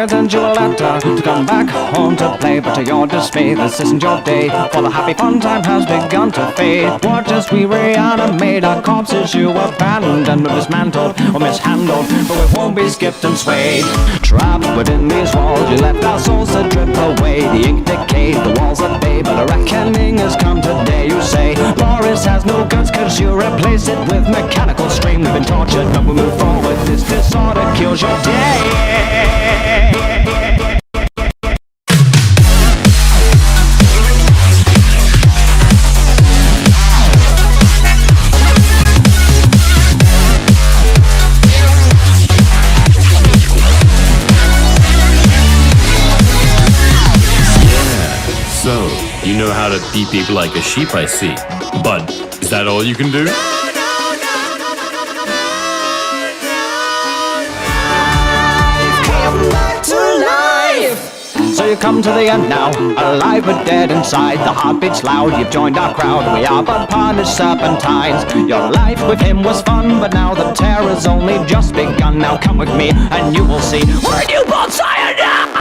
send you a letter to come back home to play. But to your dismay, this isn't your day, for the happy fun time has begun to fade. Watch as we reanimate our corpses you abandoned or dismantled or mishandled, but we won't be skipped and swayed. Trapped within these walls, you let our souls to drip away. The ink decayed, the walls at bay, but a reckoning has come today. You say Boris has no guts, cause you replace it with mechanical stream. We've been tortured, but we move forward. This disorder kills your day. So, you know how to beep beep like a sheep, I see. But, is that all you can do? So you come to the end now, alive but dead inside. The heartbeat's loud, you've joined our crowd. We are but punished serpentines. Your life with him was fun, but now the terror's only just begun. Now come with me and you will see we're a newborn cyanide.